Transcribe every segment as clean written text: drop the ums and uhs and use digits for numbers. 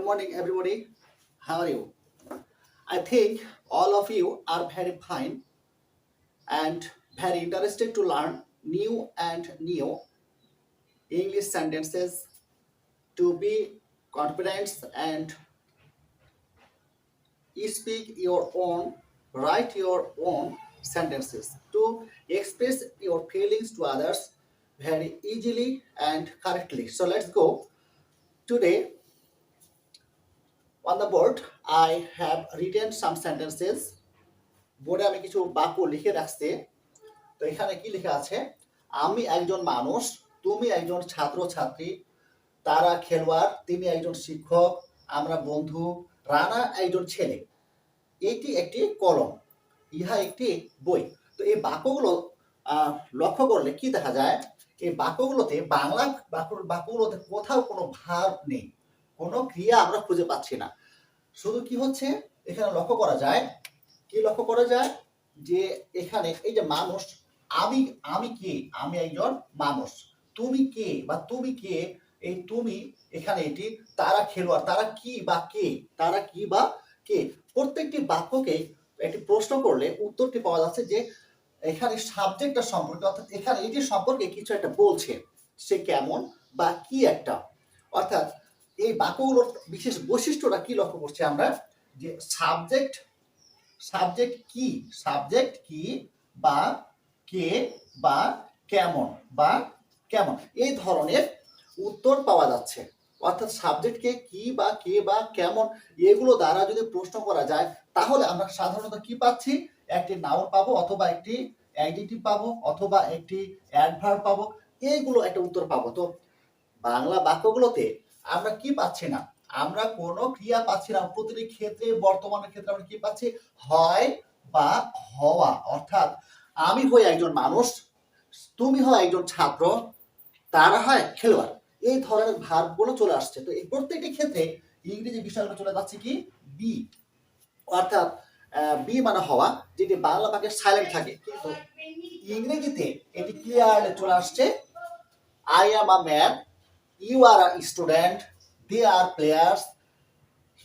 morning, everybody. How are you? I think all of you are very fine and very interested to learn new and new English sentences to be confident and speak your own, write your own sentences to express your feelings to others very easily and correctly. So let's go. Today on the board, I have written some sentences. বোর্ডে আমি কিছু বাক্য লিখে রাখছি। তো এখানে কি লেখা আছে? আমি একজন মানুষ, তুমি একজন ছাত্র ছাত্রী, তারা খেলোয়াড়, তিনি একজন শিক্ষক, আমরা বন্ধু, রানা একজন ছেলে। এটি একটি কলম, ইহা একটি বই। তো এই বাক্যগুলো লক্ষ্য করলে কি দেখা যায়? এই বাক্যগুলোতে বাংলা বাক্যগুলোতে কোথাও কোনো ভার্ব নেই, কোনো ক্রিয়া আমরা খুঁজে পাচ্ছি না। শুধু কি হচ্ছে এখানে লক্ষ্য করা যায়, কি লক্ষ্য করা যায় যে এখানে এই যে মানুষ, আমি আমি কে, আমি একজন মানুষ, তুমি কে বা তুমি কে, এই তুমি এখানে এটি, তারা খেলোয়াড়, তারা কি বা কে, তারা কি বা কে। প্রত্যেকটি বাক্যকে একটি প্রশ্ন করলে উত্তরটি পাওয়া যাচ্ছে যে এখানে সাবজেক্টটা সম্পর্কে, অর্থাৎ এখানে এটি সম্পর্কে কিছু একটা বলছে, সে কেমন বা কি একটা। অর্থাৎ এই বাক্যগুলোর বিশেষ বৈশিষ্ট্যটা কি লক্ষ্য করছি আমরা, যে সাবজেক্ট সাবজেক্ট কি বা কে বা কেমন বা কেমন, এই ধরনের উত্তর পাওয়া যাচ্ছে। অর্থাৎ সাবজেক্টকে কি বা কে বা কেমন এগুলো দ্বারা যদি প্রশ্ন করা যায় তাহলে আমরা সাধারণত কি পাচ্ছি, একটি নাউন পাবো অথবা একটি অ্যাডজেক্টিভ পাবো অথবা একটি অ্যাডভার্ব পাবো, এইগুলো একটা উত্তর পাবো। তো বাংলা বাক্যগুলোতে আমরা কি পাচ্ছি না, আমরা কোনো ক্রিয়া পাচ্ছি না। প্রতিটি ক্ষেত্রে, বর্তমানের ক্ষেত্রে আমরা কি পাচ্ছি, হয় বা হওয়া। অর্থাৎ আমি হই একজন মানুষ, তুমি হয় একজন ছাত্র, তারা হয় খেলোয়াড়, এই ধরনের ভার্বগুলো চলে আসছে। তো এই প্রত্যেকটি ক্ষেত্রে ইংরেজি বিষয়গুলো চলে যাচ্ছে কি বি, অর্থাৎ বি মানে হওয়া, যেটি বাংলা বাক্যে সাইলেন্ট থাকে, কিন্তু ইংরেজিতে এটি ক্লিয়ারলি চলে আসছে। I am a man, you are a student, they are players,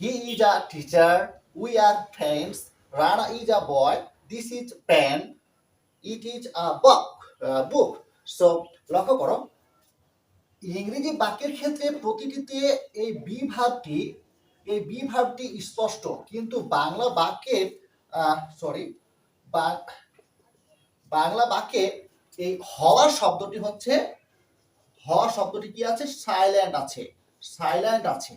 he is a teacher, we are friends, Rana is a boy, this is pen, it is a book. So লক্ষ্য করো, ইংরেজি বাক্যের ক্ষেত্রে প্রতিটিতে এই B ভার্বটি স্পষ্ট, কিন্তু বাংলা বাক্যের বাংলা বাক্যে এই হওয়ার শব্দটি হচ্ছে, হওয়ার শব্দটি কি আছে, সাইলেন্ট আছে।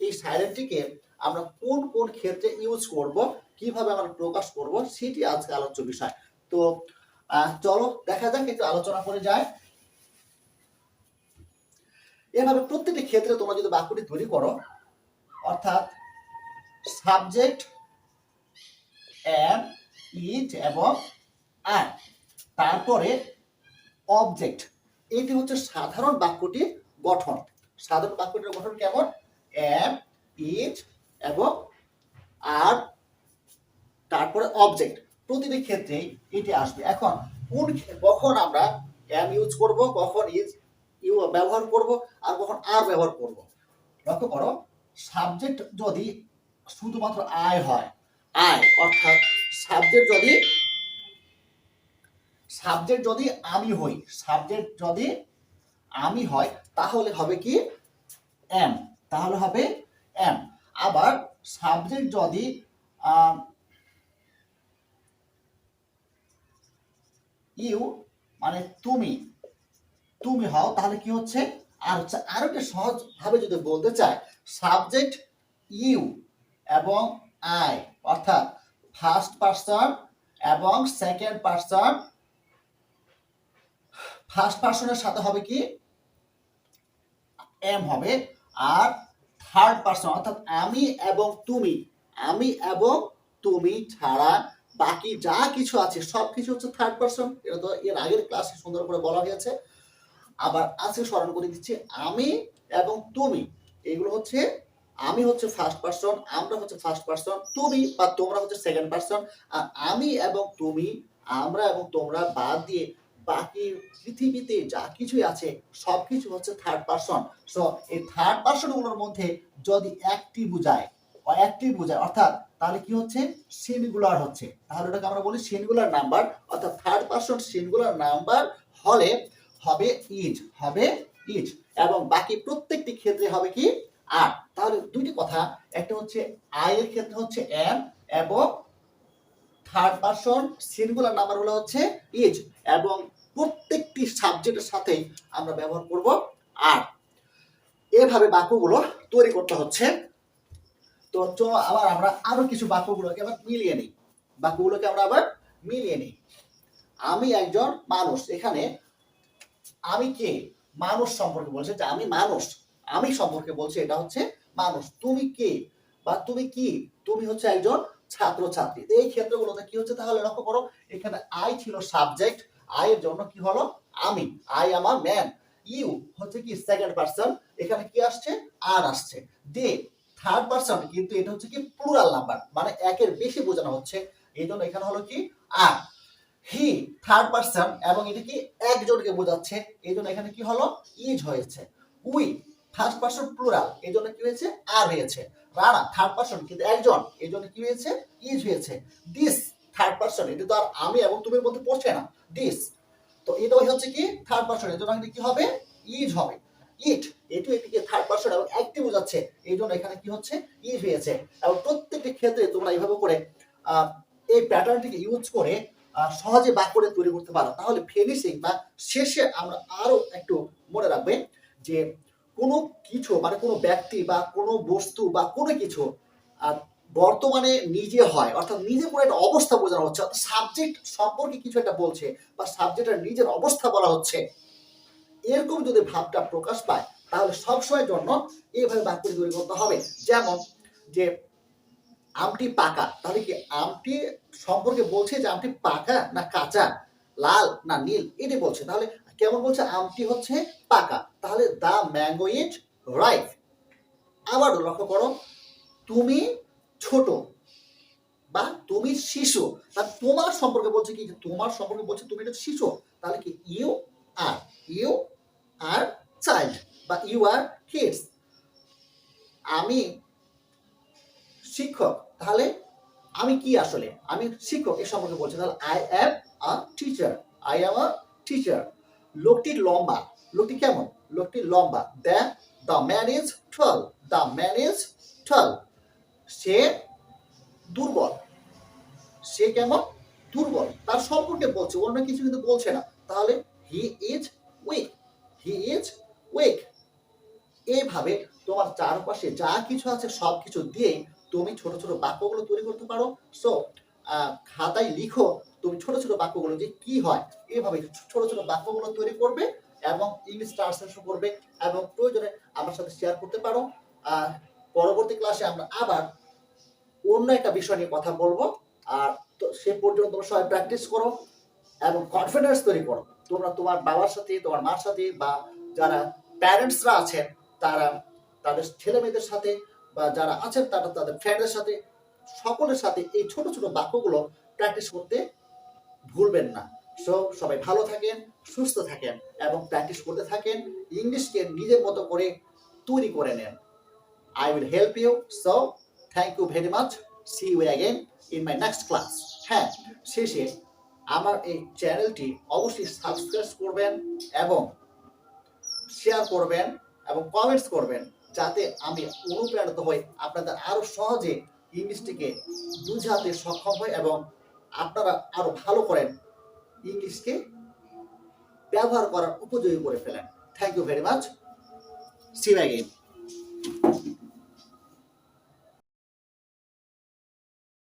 এই সাইলেন্টটিকে আমরা কোন কোন ক্ষেত্রে ইউজ করব, কিভাবে আমরা প্রকাশ করব, সেটি আজকে আলোচ্য বিষয়। তো চলো দেখা যাক, একটু আলোচনা করে যায়। এভাবে প্রত্যেকটি ক্ষেত্রে তোমরা যদি বাক্যটি তৈরি করো, অর্থাৎ সাবজেক্ট এম, ইজ এবং আর, তারপরে অবজেক্ট, এটি হচ্ছে সাধারণ বাক্যটির গঠন। সাধারণ বাক্যটির গঠন কেমন, এম, ইজ এবং আর, তারপরে অবজেক্ট, প্রতিটি ক্ষেত্রে এটি আসবে। এখন কখন আমরা এম ইউজ করব, কখন ইজ ব্যবহার করব, আর কখন আর ব্যবহার করব। লক্ষ্য করো, সাবজেক্ট যদি শুধুমাত্র আই হয়, অর্থাৎ সাবজেক্ট যদি আমি হই, তাহলে হবে কি এম, আবার সাবজেক্ট যদি ইউ মানে তুমি হও, তাহলে কি হচ্ছে আর হচ্ছে। আরো একটা সহজ ভাবে যদি বলতে চাই, সাবজেক্ট ইউ এবং আই, অর্থাৎ ফার্স্ট পারসন এবং সেকেন্ড পারসন, ফার্স্ট পারসনের সাথে হবে কি এম হবে, আর থার্ড পারসন অর্থাৎ আমি এবং তুমি ছাড়া বাকি যা কিছু আছে সবকিছু হচ্ছে থার্ড পারসন। এটা তো এর আগের ক্লাসে সুন্দর করে বলা হয়েছে, আবার আজকে স্মরণ করে দিচ্ছি। আমি এবং তুমি, এগুলো হচ্ছে, আমি হচ্ছে ফার্স্ট পারসন, আমরা হচ্ছে ফার্স্ট পারসন, তুমি বা তোমরা হচ্ছে সেকেন্ড পারসন, আর আমি এবং তুমি, আমরা এবং তোমরা বাদ দিয়ে বাকি পৃথিবীতে যা কিছুই আছে সবকিছু হচ্ছে থার্ড পারসন। সো এই থার্ড পারসন গুলোর মধ্যে যদি একটি বোঝায় অর্থাৎ তাহলে কি হচ্ছে সিঙ্গুলার হচ্ছে, তাহলে ওটাকে আমরা বলি সিঙ্গুলার নাম্বার, অর্থাৎ থার্ড পারসন সিঙ্গুলার নাম্বার হলে হবে ইজ এবং বাকি প্রত্যেকটি ক্ষেত্রে হবে কি আর। তাহলে দুইটি কথা, একটা হচ্ছে আই এর ক্ষেত্রে হচ্ছে এম এবং থার্ড পারসন সিঙ্গুলার নাম্বার হলো হচ্ছে ইজ, এবং প্রত্যেকটি সাবজেক্টের সাথে আমরা ব্যবহার করব আর। এভাবে বাক্যগুলো তৈরি করতে হচ্ছে। তো চলো আবার আমরা আরো কিছু বাক্যগুলোকে আবার মিলিয়ে নিই। আমি একজন মানুষ, এখানে আমি কে, মানুষ সম্পর্কে বলছে যে আমি মানুষ, আমি সম্পর্কে বলছে এটা হচ্ছে মানুষ। তুমি কে বা তুমি কি, তুমি হচ্ছে একজন ছাত্রছাত্রী। এই ক্ষেত্রগুলোতে কি হচ্ছে তাহলে লক্ষ্য করো, এখানে আই ছিল সাবজেক্ট, আই এর জন্য কি হলো আমি, I am a man. You হচ্ছে কি সেকেন্ড পারসন, এখানে কি আসছে আর আসছে। দে থার্ড পারসন, কিন্তু এটা হচ্ছে কি প্লুরাল নাম্বার, মানে একের বেশি বোঝানো হচ্ছে, এই জন্য এখানে হলো কি আর। হি থার্ড পারসন এবং এটা কি একজনকে বোঝাচ্ছে, এই জন্য এখানে কি হলো ইজ হয়েছে। উই ফার্স্ট পারসন প্লুরাল, এই জন্য কি হয়েছে আর হয়েছে। রানা থার্ড পারসন কিন্তু একজন, এই জন্য কি হয়েছে ইজ হয়েছে। দিস থার্ড পারসন, এটা তো আর আমি এবং তুমি মধ্যে পড়ছে না, দিস, তো এটা হচ্ছে কি থার্ড পারসন, এর জন্য কি হবে ইজ হবে। ইট এটু এটিকে থার্ড পারসন এবং একটি বোঝাচ্ছে, এই জন্য এখানে কি হচ্ছে ইজ হয়েছে। এবং প্রত্যেকটি ক্ষেত্রে তোমরা এইভাবে করে এই প্যাটার্নটিকে ইউজ করে সহজে বাক্য তৈরি করতে পারো। তাহলে ফিনিশিং বা শেষে আমরা আরো একটু মনে রাখবে যে কোনো কিছু মানে কোনো ব্যক্তি বা কোনো বস্তু বা কোনো কিছু বর্তমানে নিজে হয়, অর্থাৎ নিজে কোনো একটা অবস্থা বোঝানো হচ্ছে, অর্থাৎ সাবজেক্ট সম্পর্কে কিছু একটা বলছে বা সাবজেক্টের নিজের অবস্থা বলা হচ্ছে, এরকম যদি ভাবটা প্রকাশ পায় তাহলে সবসময়ের জন্য এইভাবে বাক্য তৈরি করতে হবে। যেমন যে আমটি পাকা, তাহলে কি আমটি সম্পর্কে বলছে যে আমটি পাকা না কাঁচা, লাল না নীল, এটি বলছে। তাহলে কেমন বলছে, আমটি হচ্ছে পাকা, তাহলে দা ম্যাঙ্গো ইজ রাইপ। আবার লক্ষ্য করো, তুমি ছোট বা তুমি শিশু, তাহলে তোমার সম্পর্কে বলছে কি, তোমার সম্পর্কে বলছে তুমি একটা শিশু, তাহলে কি ইউ আর চাইল্ড বা ইউ আর কিডস। আমি শিক্ষক, তাহলে আমি কি আসলে আমি শিক্ষক এর সম্পর্কে বলছি, তাহলে আই অ্যাম আ টিচার। লোকটি লম্বা, লোকটি কেমন, লোকটি লম্বা। দ্য ম্যান ইজ টল, সে দুর্বল, সে কেমন দুর্বল, তার সম্পর্কে বলছে, অন্য কিছু কিন্তু বলছে না। তাহলে হি ইজ উইক। এইভাবে তোমার চারপাশে যা কিছু আছে সবকিছু দিয়ে তুমি ছোট ছোট বাক্যগুলো তৈরি করতে পারো। সো খাতায় লিখো তুমি ছোট ছোট বাক্যগুলো যে কি হয়, এইভাবে ছোট ছোট বাক্যগুলো তৈরি করবে এবং ইংলিশ ট্রান্সলেশন করবে এবং প্রয়োজনে আমার সাথে শেয়ার করতে পারো। পরবর্তী ক্লাসে আমরা আবার অন্য একটা বিষয় নিয়ে কথা বলবো। আর তো সে পর্যন্ত তোমরা সবাই প্র্যাকটিস করো এবং কনফিডেন্স তৈরি করো। তোমরা তোমার বাবার সাথে, তোমার মার সাথে বা যারা প্যারেন্টসরা আছেন তারা তাদের ছেলে মেয়েদের সাথে বা যারা আছেন তারা তাদের ফ্রেন্ডের সাথে, সকলের সাথে এই ছোট ছোট বাক্যগুলো প্র্যাকটিস করতে ভুলবেন না। সো সবাই ভালো থাকেন, সুস্থ থাকেন এবং প্র্যাকটিস করতে থাকেন, ইংলিশকে নিজের মতো করে তৈরি করে নেন। I will help you. So, thank you very much. See you again in my next class. হ্যাঁ, শেষে আমার এই চ্যানেলটি অবশ্যই সাবস্ক্রাইব করবেন এবং শেয়ার করবেন এবং কমেন্টস করবেন, যাতে আমি অনুপ্রাণিত হই আপনাদের আরো সহজে ইংলিশটিকে বুঝাতে সক্ষম হই এবং আপনারা আরো ভালো করেন ইংলিশকে ব্যবহার করার উপযোগী করে ফেলেন। Thank you very much. See you again.